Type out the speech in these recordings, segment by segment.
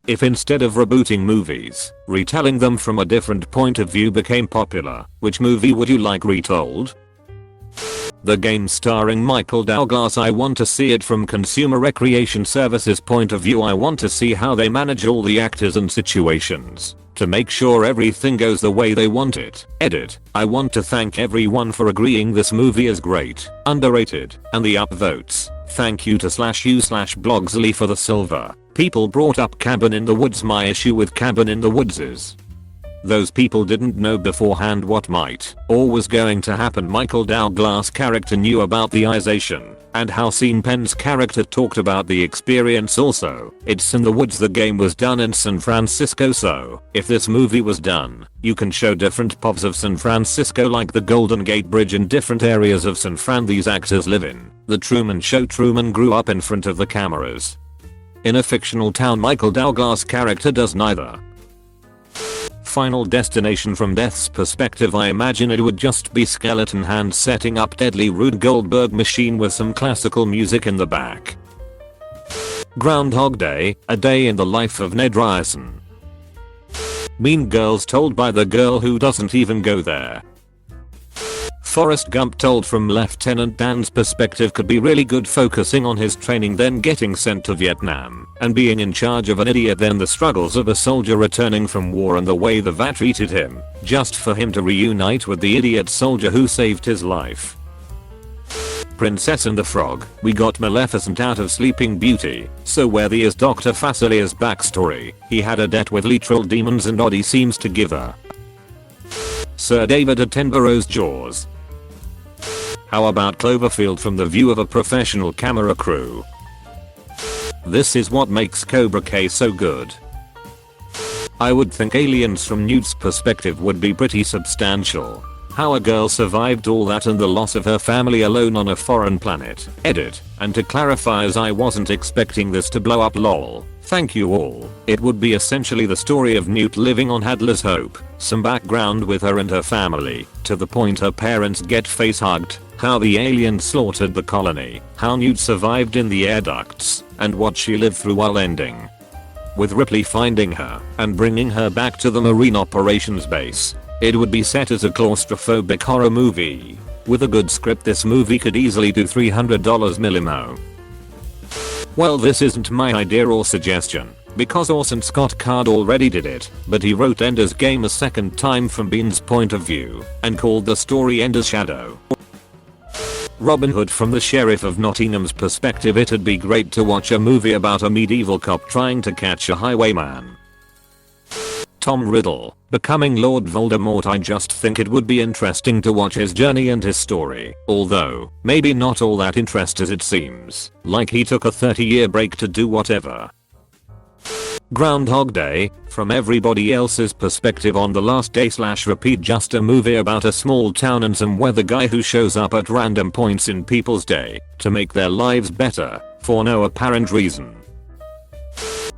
if instead of rebooting movies, retelling them from a different point of view became popular, which movie would you like retold? The game starring Michael Douglas, I want to see it from Consumer Recreation Services point of view. I want to see how they manage all the actors and situations to make sure everything goes the way they want it. Edit. I want to thank everyone for agreeing this movie is great, underrated, and the upvotes. Thank you to /u/Blogsley for the silver. People brought up Cabin in the Woods. My issue with Cabin in the Woods is those people didn't know beforehand what might or was going to happen. Michael Douglas' character knew about the ization, and how Sean Penn's character talked about the experience also. It's in the woods. The game was done in San Francisco, so if this movie was done, you can show different parts of San Francisco like the Golden Gate Bridge and different areas of San Fran these actors live in. The Truman Show. Truman grew up in front of the cameras. In a fictional town, Michael Douglas' character does neither. Final Destination. From Death's perspective, I imagine it would just be skeleton hands setting up deadly Rube Goldberg machine with some classical music in the back. Groundhog Day, a day in the life of Ned Ryerson. Mean Girls, told by the girl who doesn't even go there. Forrest Gump, told from Lieutenant Dan's perspective, could be really good, focusing on his training, then getting sent to Vietnam and being in charge of an idiot, then the struggles of a soldier returning from war and the way the vet treated him just for him to reunite with the idiot soldier who saved his life. Princess and the Frog. We got Maleficent out of Sleeping Beauty, so worthy is Dr. Facilia's backstory. He had a debt with literal demons and Oddie seems to give her. Sir David Attenborough's Jaws. How about Cloverfield from the view of a professional camera crew? This is what makes Cobra Kai so good. I would think Aliens from Newt's perspective would be pretty substantial. How a girl survived all that and the loss of her family alone on a foreign planet. Edit. And to clarify, as I wasn't expecting this to blow up, lol. Thank you all. It would be essentially the story of Newt living on Hadler's Hope, some background with her and her family, to the point her parents get face hugged, how the aliens slaughtered the colony, how Newt survived in the air ducts, and what she lived through while ending with Ripley finding her and bringing her back to the Marine Operations Base. It would be set as a claustrophobic horror movie. With a good script, this movie could easily do $300 millimo. Well, this isn't my idea or suggestion, because Orson Scott Card already did it, but he wrote Ender's Game a second time from Bean's point of view, and called the story Ender's Shadow. Robin Hood from the Sheriff of Nottingham's perspective. It'd be great to watch a movie about a medieval cop trying to catch a highwayman. Tom Riddle, becoming Lord Voldemort. I just think it would be interesting to watch his journey and his story, although maybe not all that interest as it seems like he took a 30-year break to do whatever. Groundhog Day, from everybody else's perspective on the last day / repeat, just a movie about a small town and some weather guy who shows up at random points in people's day to make their lives better for no apparent reason.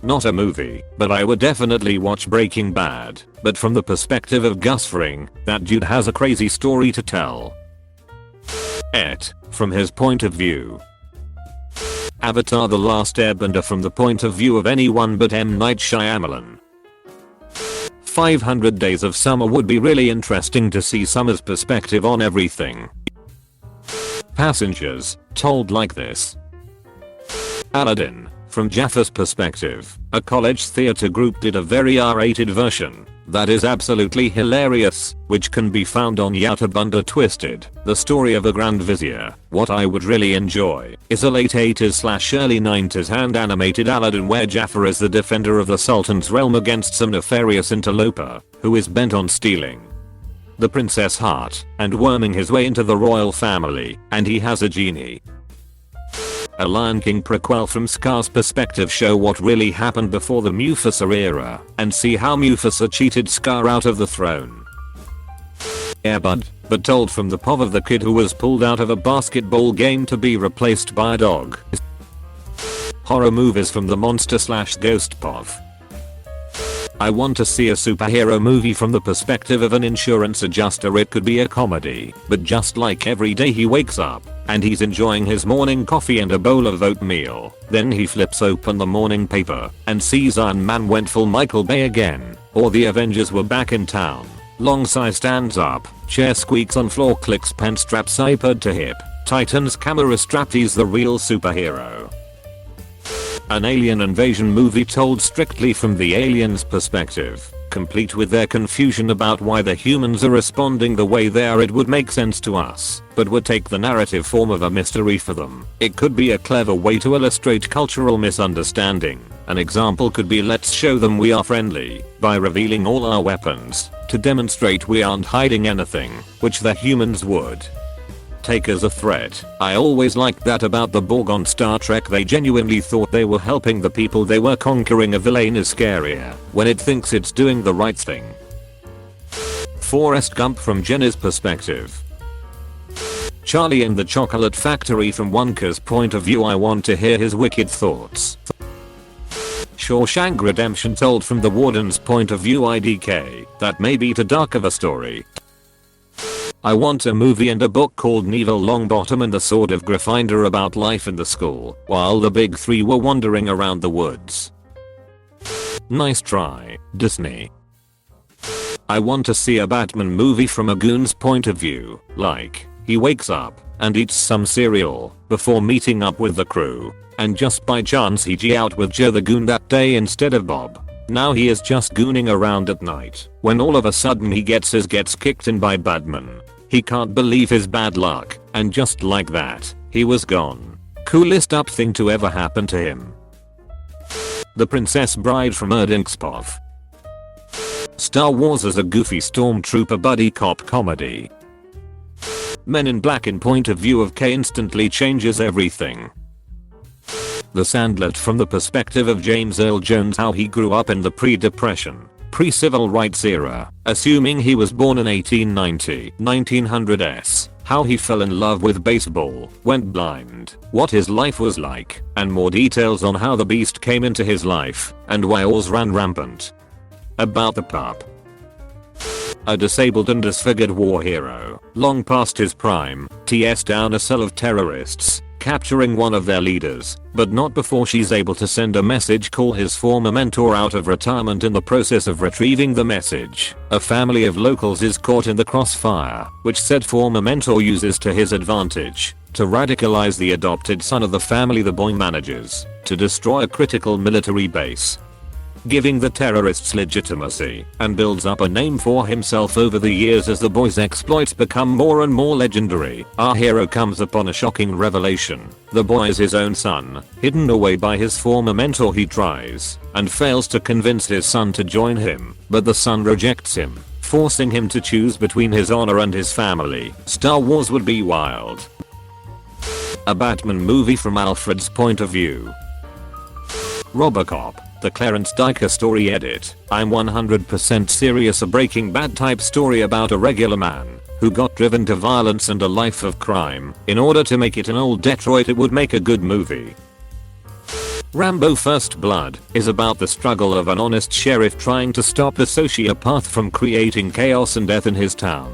Not a movie, but I would definitely watch Breaking Bad, but from the perspective of Gus Fring. That dude has a crazy story to tell. From his point of view. Avatar: The Last Airbender from the point of view of anyone but M. Night Shyamalan. 500 Days of Summer would be really interesting to see Summer's perspective on everything. Passengers, told like this. Aladdin, from Jaffar's perspective. A college theater group did a very R-rated version that is absolutely hilarious, which can be found on YouTube under Twisted, the story of a Grand Vizier. What I would really enjoy is a late 80s / early 90s hand animated Aladdin where Jafar is the defender of the Sultan's realm against some nefarious interloper who is bent on stealing the princess heart and worming his way into the royal family, and he has a genie. A Lion King prequel from Scar's perspective. Show what really happened before the Mufasa era and see how Mufasa cheated Scar out of the throne. Air Bud, but told from the POV of the kid who was pulled out of a basketball game to be replaced by a dog. Horror movies from the monster / ghost POV. I want to see a superhero movie from the perspective of an insurance adjuster. It could be a comedy, but just like every day he wakes up and he's enjoying his morning coffee and a bowl of oatmeal. Then he flips open the morning paper and sees Iron Man went full Michael Bay again, or the Avengers were back in town. Long sigh stands up, chair squeaks on floor, clicks pen straps iPad to hip, tightens camera strap. He's the real superhero. An alien invasion movie told strictly from the aliens' perspective, complete with their confusion about why the humans are responding the way they are. It would make sense to us, but would take the narrative form of a mystery for them. It could be a clever way to illustrate cultural misunderstanding. An example could be, let's show them we are friendly by revealing all our weapons to demonstrate we aren't hiding anything, which the humans would take as a threat. I always liked that about the Borg on Star Trek. They genuinely thought they were helping the people they were conquering. A villain is scarier when it thinks it's doing the right thing. Forrest Gump from Jenny's perspective. Charlie in the Chocolate Factory from Wonka's point of view. I want to hear his wicked thoughts. Shawshank Redemption told from the Warden's point of view. IDK, that may be too dark of a story. I want a movie and a book called Neville Longbottom and the Sword of Gryffindor about life in the school while the big three were wandering around the woods. Nice try, Disney. I want to see a Batman movie from a goon's point of view, like he wakes up and eats some cereal before meeting up with the crew, and just by chance he G out with Joe the Goon that day instead of Bob. Now he is just gooning around at night when all of a sudden he gets kicked in by Batman. He can't believe his bad luck, and just like that, he was gone. Coolest up thing to ever happen to him. The Princess Bride from Erdingspov. Star Wars as a goofy stormtrooper buddy cop comedy. Men in Black in point of view of K instantly changes everything. The Sandlot from the perspective of James Earl Jones, how he grew up in the pre-Depression, pre-civil rights era, assuming he was born in 1890, 1900s, how he fell in love with baseball, went blind, what his life was like, and more details on how the beast came into his life, and why wars ran rampant. About the pup. A disabled and disfigured war hero, long past his prime, TS down a cell of terrorists, capturing one of their leaders, but not before she's able to send a message. Call his former mentor out of retirement. In the process of retrieving the message, a family of locals is caught in the crossfire, which said former mentor uses to his advantage to radicalize the adopted son of the family. The boy manages to destroy a critical military base, giving the terrorists legitimacy, and builds up a name for himself over the years as the boy's exploits become more and more legendary. Our hero comes upon a shocking revelation. The boy is his own son, hidden away by his former mentor. He tries and fails to convince his son to join him, but the son rejects him, forcing him to choose between his honor and his family. Star Wars would be wild. A Batman movie from Alfred's point of view. Robocop, the Clarence Diker story. Edit. I'm 100% serious. A Breaking Bad type story about a regular man who got driven to violence and a life of crime in order to make it in old Detroit. It would make a good movie. Rambo First Blood is about the struggle of an honest sheriff trying to stop the sociopath from creating chaos and death in his town.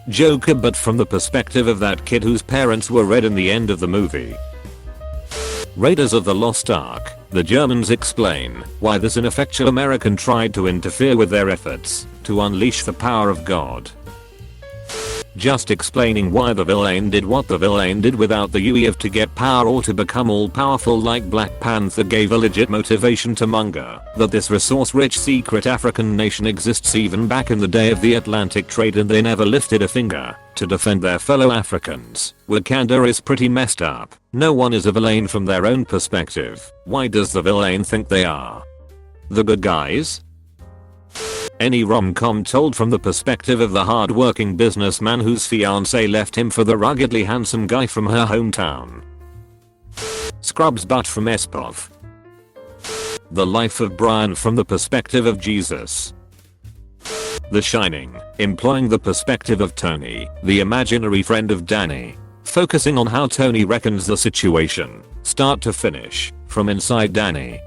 Joker, but from the perspective of that kid whose parents were red in the end of the movie. Raiders of the Lost Ark. The Germans explain why this ineffectual American tried to interfere with their efforts to unleash the power of God. Just explaining why the villain did what the villain did without the UE of to get power or to become all powerful like Black Panther gave a legit motivation to Munger that this resource-rich secret African nation exists even back in the day of the Atlantic trade, and they never lifted a finger to defend their fellow Africans. Wakanda is pretty messed up. No one is a villain from their own perspective. Why does the villain think they are the good guys? Any rom-com told from the perspective of the hard-working businessman whose fiancée left him for the ruggedly handsome guy from her hometown. Scrubs, but from Espov. The Life of Brian from the perspective of Jesus. The Shining, employing the perspective of Tony, the imaginary friend of Danny, focusing on how Tony reckons the situation, start to finish, from inside Danny.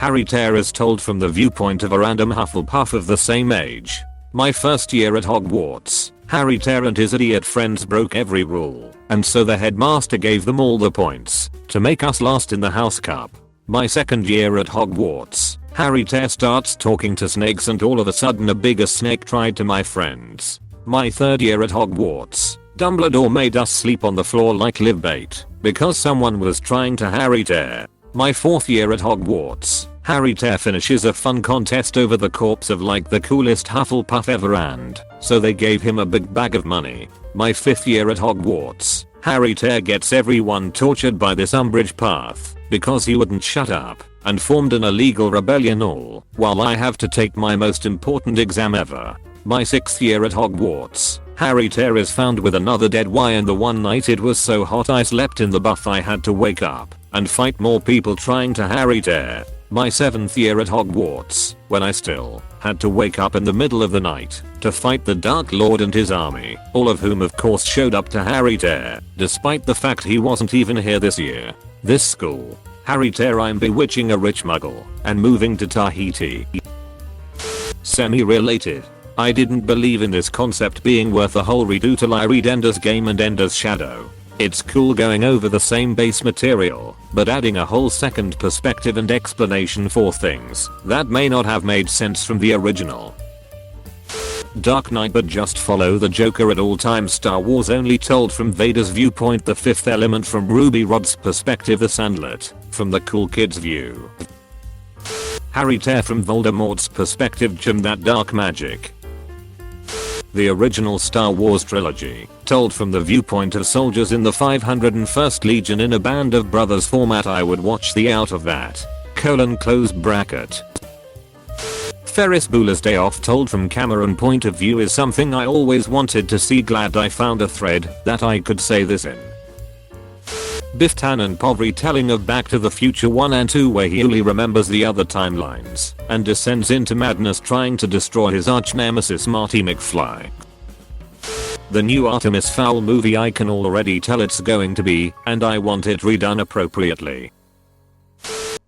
Harry Tear is told from the viewpoint of a random Hufflepuff of the same age. My first year at Hogwarts, Harry Tear and his idiot friends broke every rule, and so the headmaster gave them all the points to make us last in the House Cup. My second year at Hogwarts, Harry Tear starts talking to snakes and all of a sudden a bigger snake tried to my friends. My third year at Hogwarts, Dumbledore made us sleep on the floor like live bait because someone was trying to Harry Tear. My fourth year at Hogwarts, Harry Tear finishes a fun contest over the corpse of like the coolest Hufflepuff ever, and so they gave him a big bag of money. My fifth year at Hogwarts, Harry Tear gets everyone tortured by this Umbridge path because he wouldn't shut up and formed an illegal rebellion, all while I have to take my most important exam ever. My sixth year at Hogwarts, Harry Tear is found with another dead Y, and the one night it was so hot I slept in the bath I had to wake up and fight more people trying to Harry Tear. My seventh year at Hogwarts, when I still had to wake up in the middle of the night to fight the Dark Lord and his army, all of whom of course showed up to Harry Tear, despite the fact he wasn't even here this year. This school, Harry Tear, I'm bewitching a rich muggle and moving to Tahiti. Semi-related. I didn't believe in this concept being worth a whole redo till I read Ender's Game and Ender's Shadow. It's cool going over the same base material, but adding a whole second perspective and explanation for things that may not have made sense from the original. Dark Knight, but just follow the Joker at all times. Star Wars only told from Vader's viewpoint. The Fifth Element from Ruby Rod's perspective. The Sandlet from the cool kid's view. Harry Tear from Voldemort's perspective. Jim that dark magic. The original Star Wars trilogy, told from the viewpoint of soldiers in the 501st Legion in a Band of Brothers format. I would watch the out of that. Close bracket. Ferris Bueller's Day Off told from Cameron point of view is something I always wanted to see. Glad I found a thread that I could say this in. Biff Tannen Pov retelling of Back to the Future 1 and 2, where he only remembers the other timelines and descends into madness trying to destroy his arch nemesis Marty McFly. The new Artemis Fowl movie, I can already tell it's going to be, and I want it redone appropriately.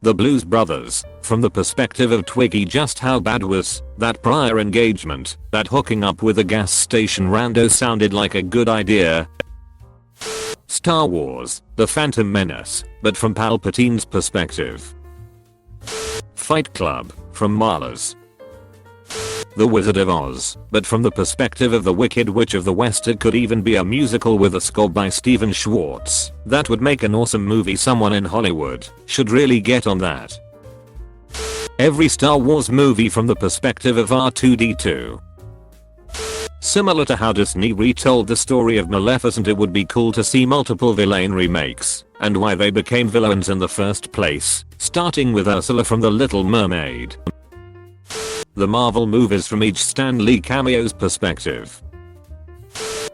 The Blues Brothers, from the perspective of Twiggy. Just how bad was that prior engagement? That hooking up with a gas station rando sounded like a good idea. Star Wars, The Phantom Menace, but from Palpatine's perspective. Fight Club, from Marla's. The Wizard of Oz, but from the perspective of the Wicked Witch of the West. It could even be a musical with a score by Steven Schwartz. That would make an awesome movie. Someone in Hollywood should really get on that. Every Star Wars movie from the perspective of R2-D2. Similar to how Disney retold the story of Maleficent, it would be cool to see multiple villain remakes and why they became villains in the first place, starting with Ursula from The Little Mermaid. The Marvel movies from each Stan Lee cameo's perspective.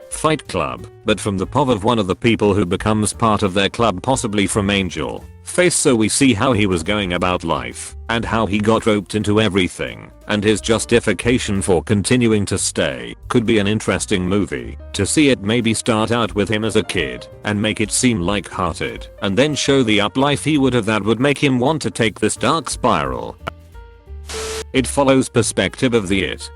Fight Club, but from the POV of one of the people who becomes part of their club, possibly from Angel Face, so we see how he was going about life and how he got roped into everything and his justification for continuing to stay. Could be an interesting movie to see it. Maybe start out with him as a kid and make it seem light-hearted and then show the up life he would have. That would make him want to take this dark spiral. It follows perspective of the It.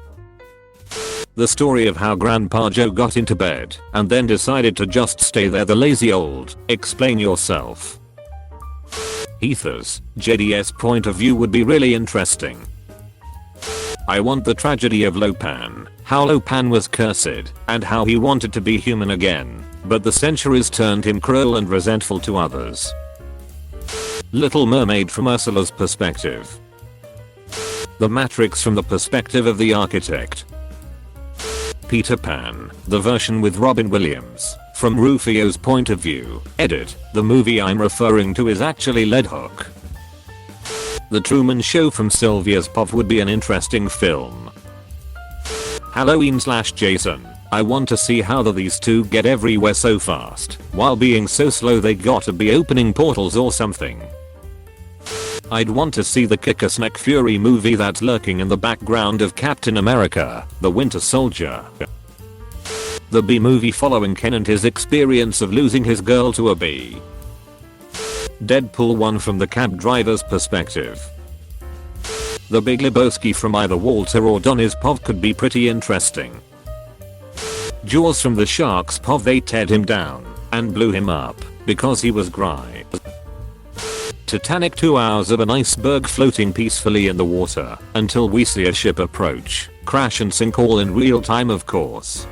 The story of how Grandpa Joe got into bed and then decided to just stay there. The lazy old explain yourself. Heather's JDS point of view would be really interesting. I want the tragedy of Lopan, how Lopan was cursed and how he wanted to be human again, but the centuries turned him cruel and resentful to others. Little Mermaid from Ursula's perspective. The Matrix from the perspective of the architect. Peter Pan, the version with Robin Williams, from Rufio's point of view. Edit, the movie I'm referring to is actually Leadhook. The Truman Show from Sylvia's POV would be an interesting film. Halloween/Jason, I want to see how these two get everywhere so fast while being so slow. They gotta be opening portals or something. I'd want to see the Kick-Ass Nick Fury movie that's lurking in the background of Captain America, the Winter Soldier. The Bee movie following Ken and his experience of losing his girl to a bee. Deadpool 1 from the cab driver's perspective. The Big Lebowski from either Walter or Donnie's POV could be pretty interesting. Jaws from the Shark's POV, they teared him down and blew him up because he was dry. Titanic, 2 hours of an iceberg floating peacefully in the water until we see a ship approach, crash and sink all in real time, of course.